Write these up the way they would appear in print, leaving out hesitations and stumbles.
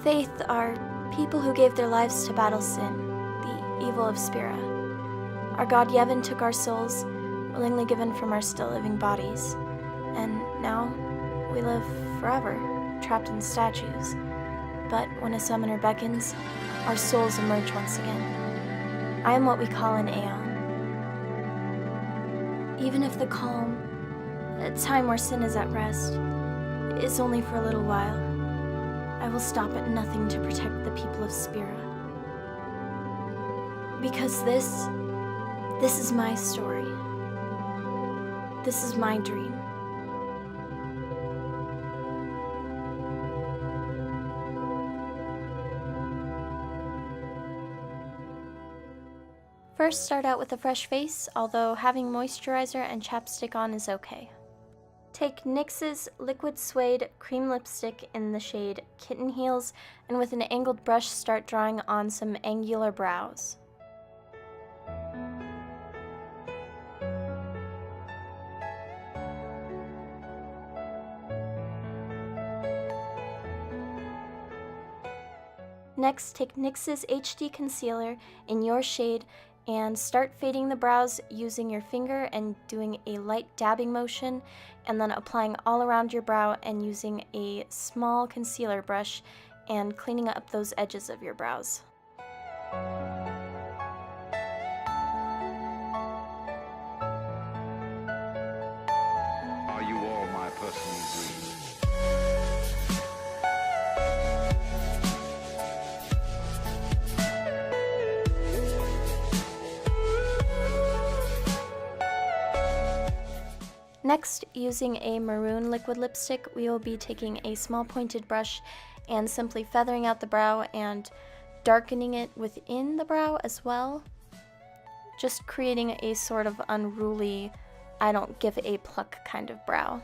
Fayth are people who gave their lives to battle sin, the evil of Spira. Our god Yevon took our souls, willingly given from our still living bodies, and now we live forever, trapped in statues. But when a summoner beckons, our souls emerge once again. I am what we call an Aeon. Even if the calm, a time where sin is at rest, is only for a little while, I will stop at nothing to protect the people of Spira. Because this is my story. This is my dream. First, start out with a fresh face, although having moisturizer and chapstick on is okay. Take NYX's Liquid Suede Cream Lipstick in the shade Kitten Heels, and with an angled brush start drawing on some angular brows. Next, take NYX's HD Concealer in your shade and start fading the brows using your finger and doing a light dabbing motion, and then applying all around your brow and using a small concealer brush and cleaning up those edges of your brows. Are you all my personal dreams? Next, using a maroon liquid lipstick, we will be taking a small pointed brush and simply feathering out the brow and darkening it within the brow as well, just creating a sort of unruly, I don't give a pluck kind of brow.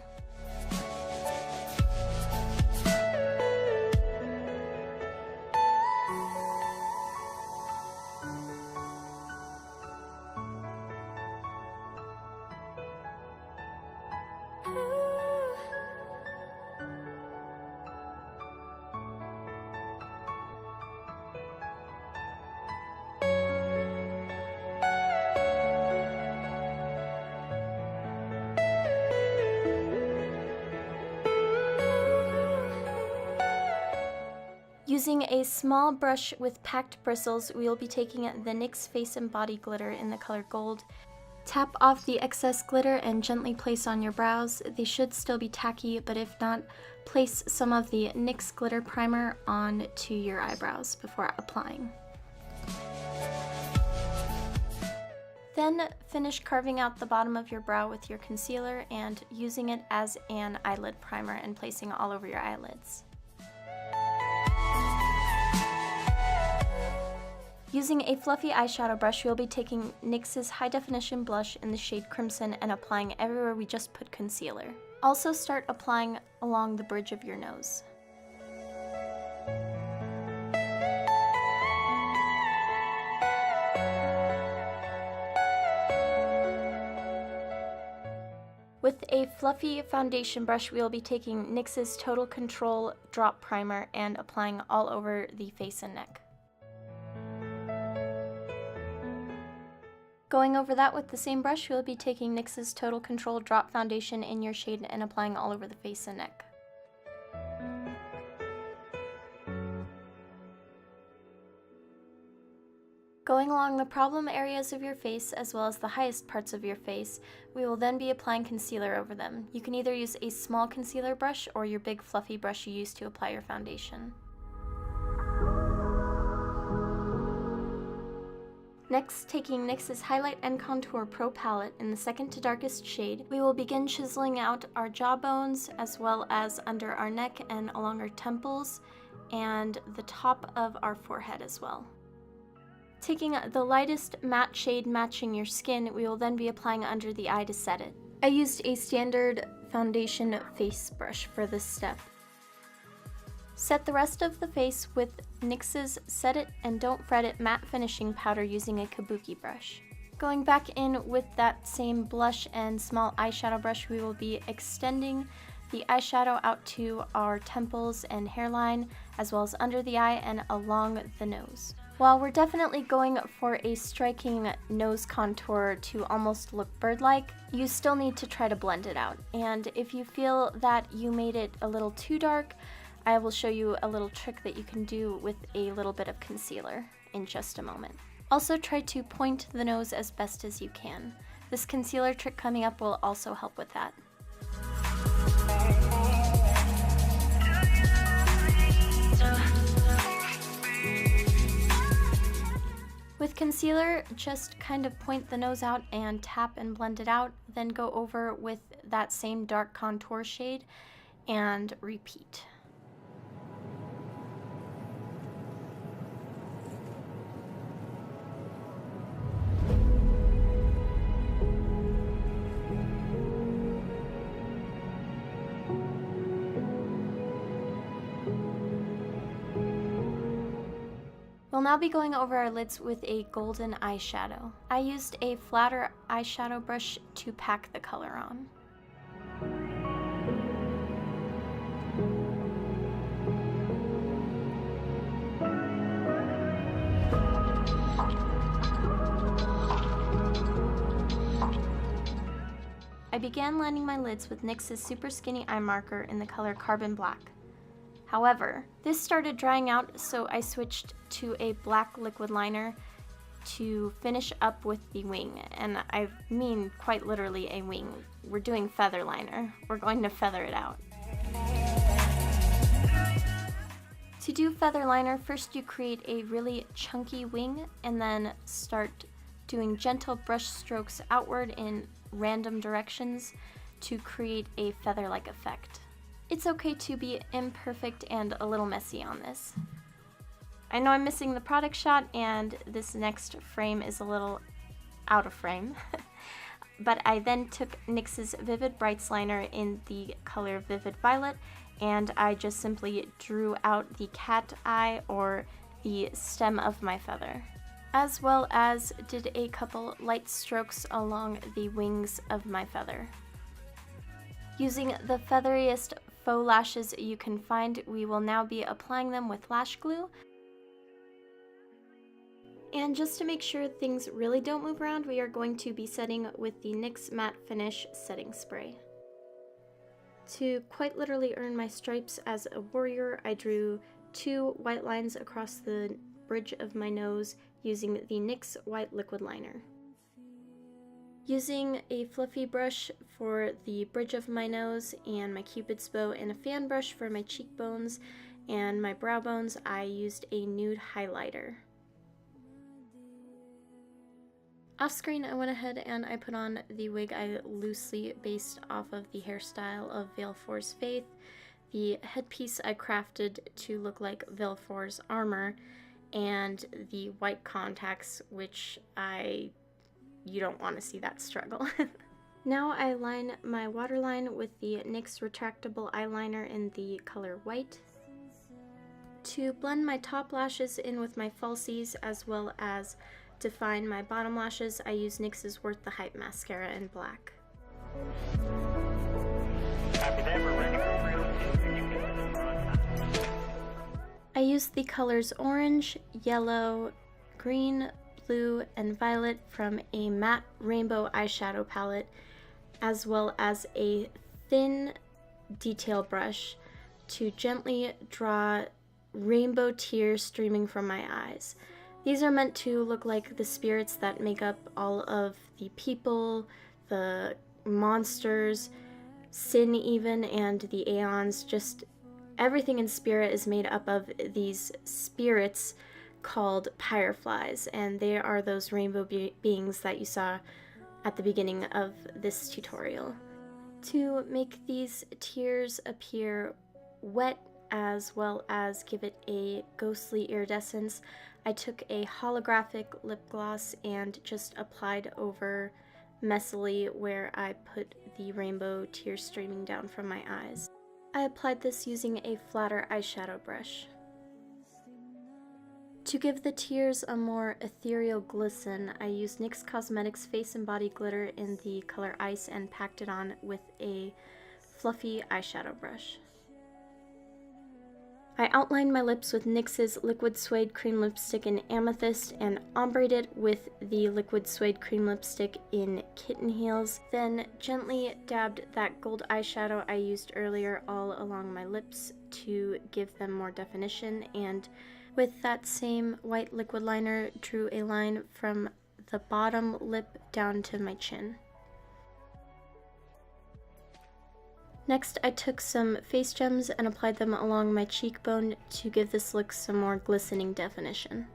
Using a small brush with packed bristles, we will be taking the NYX Face and Body Glitter in the color Gold. Tap off the excess glitter and gently place on your brows. They should still be tacky, but if not, place some of the NYX Glitter Primer onto your eyebrows before applying. Then finish carving out the bottom of your brow with your concealer and using it as an eyelid primer and placing it all over your eyelids. Using a fluffy eyeshadow brush, we'll be taking NYX's High Definition Blush in the shade Crimson and applying everywhere we just put concealer. Also start applying along the bridge of your nose. With a fluffy foundation brush, we will be taking NYX's Total Control Drop Primer and applying all over the face and neck. Going over that with the same brush, we'll be taking NYX's Total Control Drop Foundation in your shade and applying all over the face and neck. Going along the problem areas of your face, as well as the highest parts of your face, we will then be applying concealer over them. You can either use a small concealer brush or your big fluffy brush you use to apply your foundation. Next, taking NYX's Highlight and Contour Pro Palette in the second to darkest shade, we will begin chiseling out our jawbones as well as under our neck and along our temples and the top of our forehead as well. Taking the lightest matte shade matching your skin, we will then be applying under the eye to set it. I used a standard foundation face brush for this step. Set the rest of the face with NYX's Set It and Don't Fret It matte finishing powder using a kabuki brush. Going back in with that same blush and small eyeshadow brush, we will be extending the eyeshadow out to our temples and hairline, as well as under the eye and along the nose. While we're definitely going for a striking nose contour to almost look bird-like, you still need to try to blend it out. And if you feel that you made it a little too dark, I will show you a little trick that you can do with a little bit of concealer in just a moment. Also try to point the nose as best as you can. This concealer trick coming up will also help with that. With concealer, just kind of point the nose out and tap and blend it out, then go over with that same dark contour shade and repeat. We'll now be going over our lids with a golden eyeshadow. I used a flatter eyeshadow brush to pack the color on. I began lining my lids with NYX's Super Skinny Eye Marker in the color Carbon Black. However, this started drying out, so I switched to a black liquid liner to finish up with the wing, and I mean quite literally a wing. We're doing feather liner. We're going to feather it out. To do feather liner, first you create a really chunky wing and then start doing gentle brush strokes outward in random directions to create a feather-like effect. It's okay to be imperfect and a little messy on this. I know I'm missing the product shot and this next frame is a little out of frame, but I then took NYX's Vivid Brights liner in the color Vivid Violet and I just simply drew out the cat eye or the stem of my feather, as well as did a couple light strokes along the wings of my feather. Using the featheriest faux lashes you can find, we will now be applying them with lash glue. And just to make sure things really don't move around, we are going to be setting with the NYX Matte Finish Setting Spray. To quite literally earn my stripes as a warrior, I drew 2 white lines across the bridge of my nose using the NYX White Liquid Liner. Using a fluffy brush for the bridge of my nose and my cupid's bow and a fan brush for my cheekbones and my brow bones, I used a nude highlighter. Off screen, I went ahead and I put on the wig I loosely based off of the hairstyle of Valefor's Fayth. The headpiece I crafted to look like Valefor's armor, and the white contacts, which you don't want to see that struggle. Now I line my waterline with the NYX retractable eyeliner in the color White. To blend my top lashes in with my falsies as well as define my bottom lashes, I use NYX's Worth the Hype mascara in black. I used the colors orange, yellow, green, blue, and violet from a matte rainbow eyeshadow palette, as well as a thin detail brush to gently draw rainbow tears streaming from my eyes. These are meant to look like the spirits that make up all of the people, the monsters, Sin even, and the Aeons. Just everything in Spira is made up of these spirits called pyreflies, and they are those rainbow beings that you saw at the beginning of this tutorial. To make these tears appear wet as well as give it a ghostly iridescence, I took a holographic lip gloss and just applied over messily where I put the rainbow tears streaming down from my eyes. I applied this using a flatter eyeshadow brush. To give the tears a more ethereal glisten, I used NYX Cosmetics Face and Body Glitter in the color Ice and packed it on with a fluffy eyeshadow brush. I outlined my lips with NYX's Liquid Suede Cream Lipstick in Amethyst and ombreed it with the Liquid Suede Cream Lipstick in Kitten Heels, then gently dabbed that gold eyeshadow I used earlier all along my lips to give them more definition, and with that same white liquid liner drew a line from the bottom lip down to my chin. Next, I took some face gems and applied them along my cheekbone to give this look some more glistening definition.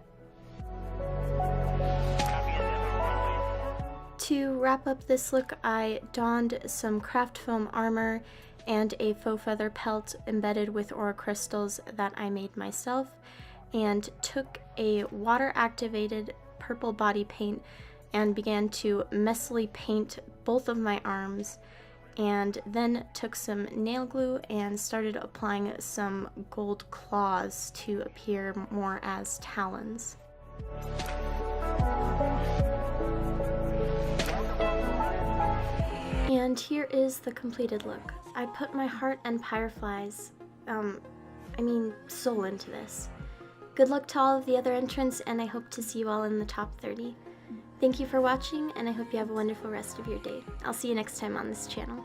To wrap up this look, I donned some craft foam armor and a faux feather pelt embedded with aura crystals that I made myself, and took a water-activated purple body paint and began to messily paint both of my arms, and then took some nail glue and started applying some gold claws to appear more as talons. And here is the completed look. I put my heart and pyreflies, soul into this. Good luck to all of the other entrants, and I hope to see you all in the top 30. Thank you for watching, and I hope you have a wonderful rest of your day. I'll see you next time on this channel.